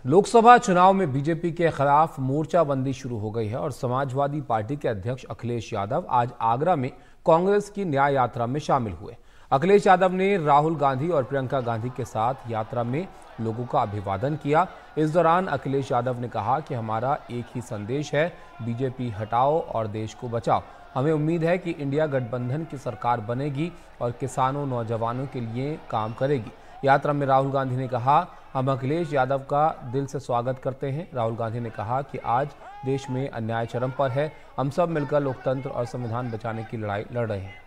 लोकसभा चुनाव में बीजेपी के खिलाफ मोर्चाबंदी शुरू हो गई है और समाजवादी पार्टी के अध्यक्ष अखिलेश यादव आज आगरा में कांग्रेस की न्याय यात्रा में शामिल हुए। अखिलेश यादव ने राहुल गांधी और प्रियंका गांधी के साथ यात्रा में लोगों का अभिवादन किया। इस दौरान अखिलेश यादव ने कहा कि हमारा एक ही संदेश है, बीजेपी हटाओ और देश को बचाओ। हमें उम्मीद है कि इंडिया गठबंधन की सरकार बनेगी और किसानों नौजवानों के लिए काम करेगी। यात्रा में राहुल गांधी ने कहा, हम अखिलेश यादव का दिल से स्वागत करते हैं। राहुल गांधी ने कहा कि आज देश में अन्याय चरम पर है, हम सब मिलकर लोकतंत्र और संविधान बचाने की लड़ाई लड़ रहे हैं।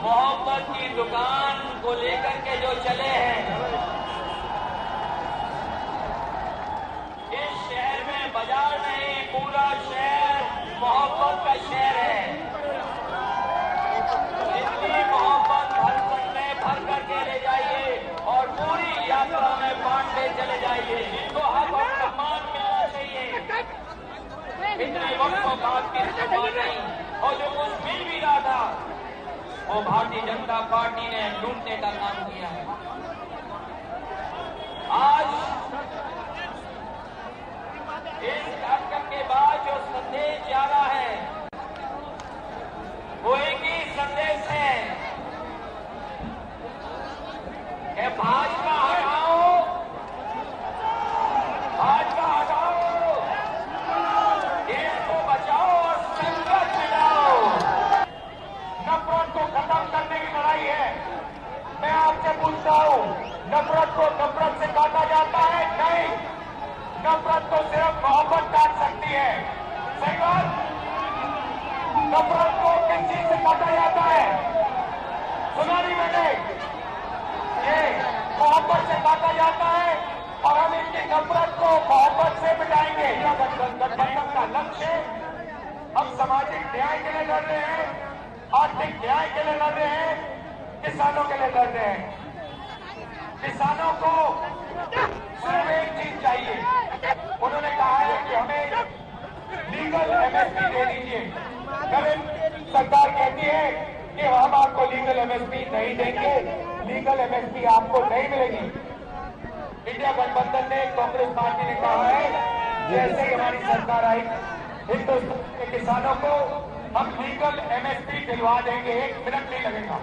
मोहब्बत की दुकान को लेकर के जो चले हैं, इस शहर में बाजार नहीं, पूरा शहर मोहब्बत का शहर है। इतनी मोहब्बत हर मन में भर करके ले जाइए और पूरी यात्रा में बांटते चले जाइए। इनको हक और सम्मान मिलना चाहिए। इतने वक्तों बाद की सम्मान नहीं, और जो कुछ मिल भी रहा था वो भारतीय जनता पार्टी ने लूटने का काम किया है। आज इस कार्यक्रम के बाद जो संदेश जा रहा है वो एक ही संदेश है कि भाजपा हटाओ, भाजपा हटाओ, देश को बचाओ और संकट मिटाओ। नफरत को खत्म करने की लड़ाई है। मैं आपसे पूछता हूं, नफरत को नफरत से काटा जाता है? नहीं, नफरत को सिर्फ मोहब्बत काट सकती है। सही बात? नफरत को किस चीज से काटा जाता है? सुना नहीं मैंने? ये मोहब्बत से काटा जाता है और हम इनकी नफरत को मोहब्बत से मिटाएंगे। गठबंधन का लक्ष्य हम सामाजिक न्याय के लिए लड़ रहे हैं, आर्थिक न्याय के लिए लड़ रहे हैं, किसानों के लिए लड़ रहे हैं। किसानों को सिर्फ एक चीज चाहिए, उन्होंने कहा है कि हमें लीगल एमएसपी दे दीजिए। सरकार कहती है कि हम आपको लीगल एमएसपी नहीं देंगे, लीगल एमएसपी आपको नहीं मिलेगी। इंडिया गठबंधन ने, कांग्रेस पार्टी ने कहा है जैसे ही हमारी सरकार आई, हिंदुस्तान के किसानों को हम लीगल एमएसपी दिलवा देंगे, 1 मिनट नहीं लगेगा।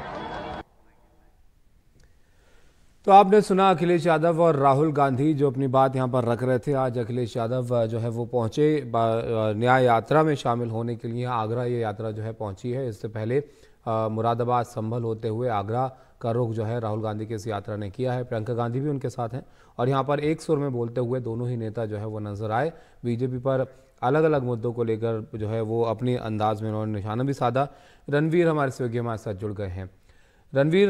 तो आपने सुना अखिलेश यादव और राहुल गांधी जो अपनी बात यहां पर रख रहे थे। आज अखिलेश यादव जो है वो पहुंचे न्याय यात्रा में शामिल होने के लिए। आगरा ये यात्रा जो है पहुंची है। इससे पहले मुरादाबाद संभल होते हुए आगरा का रुख जो है राहुल गांधी की इस यात्रा ने किया है। प्रियंका गांधी भी उनके साथ हैं और यहाँ पर एक सुर में बोलते हुए दोनों ही नेता जो है वो नजर आए। बीजेपी पर अलग अलग मुद्दों को लेकर जो है वो अपने अंदाज में उन्होंने निशाना भी साधा। रणवीर हमारे सहयोगी हमारे साथ जुड़ गए हैं। रणवीर,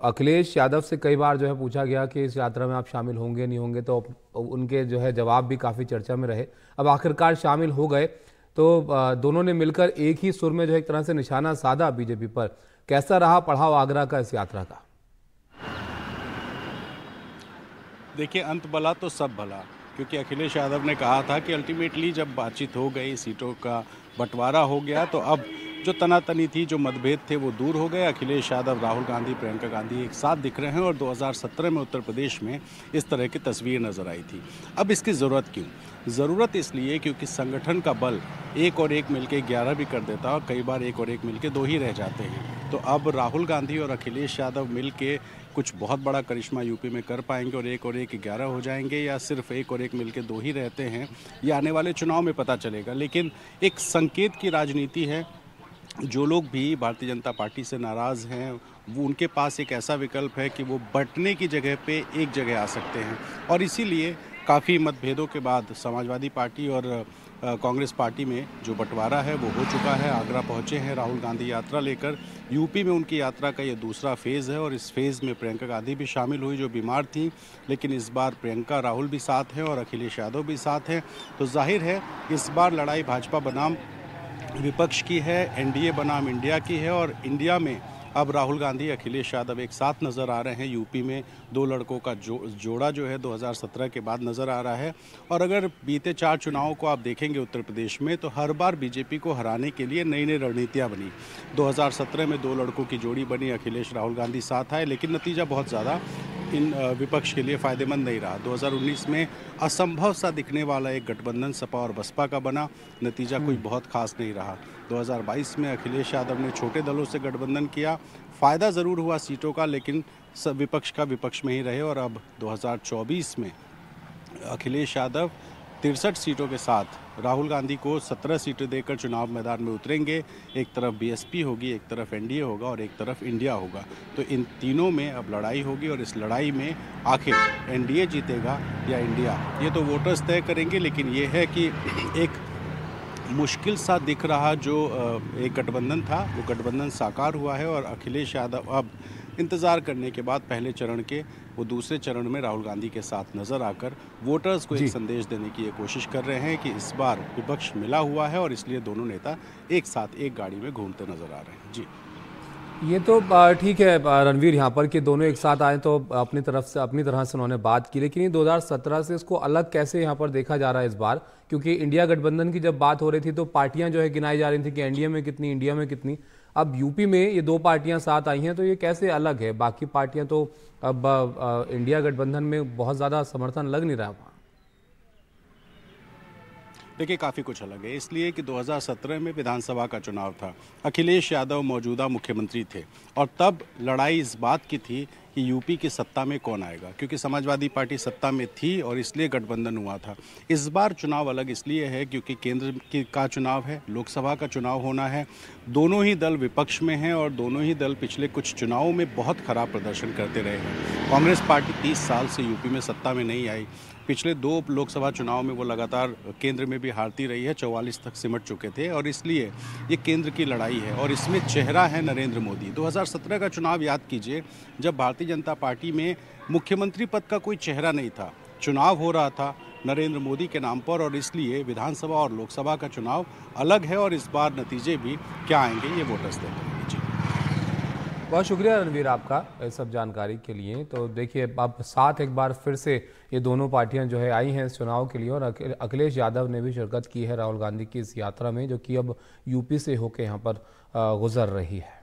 अखिलेश यादव से कई बार जो है पूछा गया कि इस यात्रा में आप शामिल होंगे नहीं होंगे, तो उनके जो है जवाब भी काफ़ी चर्चा में रहे। अब आखिरकार शामिल हो गए तो दोनों ने मिलकर एक ही सुर में जो है एक तरह से निशाना साधा बीजेपी पर। कैसा रहा पड़ाव आगरा का इस यात्रा का? देखिए, अंत भला तो सब भला, क्योंकि अखिलेश यादव ने कहा था कि अल्टीमेटली जब बातचीत हो गई, सीटों का बंटवारा हो गया, तो अब जो तनातनी थी, जो मतभेद थे, वो दूर हो गए। अखिलेश यादव, राहुल गांधी, प्रियंका गांधी एक साथ दिख रहे हैं और 2017 में उत्तर प्रदेश में इस तरह की तस्वीर नजर आई थी। अब इसकी ज़रूरत क्यों? ज़रूरत इसलिए क्योंकि संगठन का बल एक और एक मिलके 11 भी कर देता और कई बार एक और एक मिलके 2 ही रह जाते हैं। तो अब राहुल गांधी और अखिलेश यादव मिलके कुछ बहुत बड़ा करिश्मा यूपी में कर पाएंगे और एक 11 हो जाएंगे, या सिर्फ एक और एक मिलके 2 ही रहते हैं, ये आने वाले चुनाव में पता चलेगा। लेकिन एक संकेत की राजनीति है। जो लोग भी भारतीय जनता पार्टी से नाराज़ हैं, वो उनके पास एक ऐसा विकल्प है कि वो बंटने की जगह पे एक जगह आ सकते हैं। और इसीलिए काफ़ी मतभेदों के बाद समाजवादी पार्टी और कांग्रेस पार्टी में जो बंटवारा है वो हो चुका है। आगरा पहुंचे हैं राहुल गांधी यात्रा लेकर। यूपी में उनकी यात्रा का ये दूसरा फेज़ है और इस फेज़ में प्रियंका गांधी भी शामिल हुई जो बीमार थी, लेकिन इस बार प्रियंका, राहुल भी साथ हैं और अखिलेश यादव भी साथ हैं। तो जाहिर है इस बार लड़ाई भाजपा बनाम विपक्ष की है, एनडीए बनाम इंडिया की है। और इंडिया में अब राहुल गांधी, अखिलेश यादव एक साथ नज़र आ रहे हैं। यूपी में दो लड़कों का जोड़ा जो है 2017 के बाद नज़र आ रहा है। और अगर बीते 4 चुनावों को आप देखेंगे उत्तर प्रदेश में, तो हर बार बीजेपी को हराने के लिए नई नई रणनीतियाँ बनी। 2017 में दो लड़कों की जोड़ी बनी, अखिलेश राहुल गांधी साथ आए, लेकिन नतीजा बहुत ज़्यादा इन विपक्ष के लिए फ़ायदेमंद नहीं रहा। 2019 में असंभव सा दिखने वाला एक गठबंधन सपा और बसपा का बना, नतीजा कोई बहुत खास नहीं रहा। 2022 में अखिलेश यादव ने छोटे दलों से गठबंधन किया, फ़ायदा ज़रूर हुआ सीटों का, लेकिन सब विपक्ष का विपक्ष में ही रहे। और अब 2024 में अखिलेश यादव 63 सीटों के साथ राहुल गांधी को 17 सीटें देकर चुनाव मैदान में उतरेंगे। एक तरफ बीएसपी होगी, एक तरफ एनडीए होगा और एक तरफ इंडिया होगा। तो इन तीनों में अब लड़ाई होगी और इस लड़ाई में आखिर एनडीए जीतेगा या इंडिया, ये तो वोटर्स तय करेंगे। लेकिन ये है कि एक मुश्किल सा दिख रहा जो एक गठबंधन था, वो गठबंधन साकार हुआ है। और अखिलेश यादव अब इंतज़ार करने के बाद पहले चरण के वो दूसरे चरण में राहुल गांधी के साथ नज़र आकर वोटर्स को एक संदेश देने की ये कोशिश कर रहे हैं कि इस बार विपक्ष मिला हुआ है और इसलिए दोनों नेता एक साथ एक गाड़ी में घूमते नजर आ रहे हैं। जी, ये तो ठीक है रणवीर, यहाँ पर कि दोनों एक साथ आए तो अपनी तरफ से अपनी तरह से उन्होंने बात की, लेकिन ये 2017 से इसको अलग कैसे यहाँ पर देखा जा रहा है इस बार? क्योंकि इंडिया गठबंधन की जब बात हो रही थी तो पार्टियां जो है गिनाई जा रही थी कि एनडीए में कितनी, इंडिया में कितनी। अब यूपी में ये दो पार्टियां साथ आई हैं, तो ये कैसे अलग है? बाकी पार्टियां तो अब इंडिया गठबंधन में बहुत ज़्यादा समर्थन लग नहीं रहा। देखिए काफ़ी कुछ अलग है, इसलिए कि 2017 में विधानसभा का चुनाव था, अखिलेश यादव मौजूदा मुख्यमंत्री थे और तब लड़ाई इस बात की थी कि यूपी की सत्ता में कौन आएगा, क्योंकि समाजवादी पार्टी सत्ता में थी और इसलिए गठबंधन हुआ था। इस बार चुनाव अलग इसलिए है क्योंकि केंद्र का चुनाव है, लोकसभा का चुनाव होना है। दोनों ही दल विपक्ष में हैं और दोनों ही दल पिछले कुछ चुनावों में बहुत खराब प्रदर्शन करते रहे हैं। कांग्रेस पार्टी 30 साल से यूपी में सत्ता में नहीं आई। पिछले 2 लोकसभा चुनाव में वो लगातार केंद्र में भी हारती रही है, 44 तक सिमट चुके थे और इसलिए ये केंद्र की लड़ाई है और इसमें चेहरा है नरेंद्र मोदी। 2017 का चुनाव याद कीजिए, जब भारतीय जनता पार्टी में मुख्यमंत्री पद का कोई चेहरा नहीं था, चुनाव हो रहा था नरेंद्र मोदी के नाम पर और इसलिए विधानसभा और लोकसभा का चुनाव अलग है और इस बार नतीजे भी क्या आएंगे ये वोटर्स तय करेंगे। जी, बहुत शुक्रिया रणवीर आपका इस सब जानकारी के लिए। तो देखिए अब साथ एक बार फिर से ये दोनों पार्टियां जो है आई हैं इस चुनाव के लिए और अखिलेश यादव ने भी शिरकत की है राहुल गांधी की इस यात्रा में, जो कि अब यूपी से होकर यहाँ पर गुजर रही है।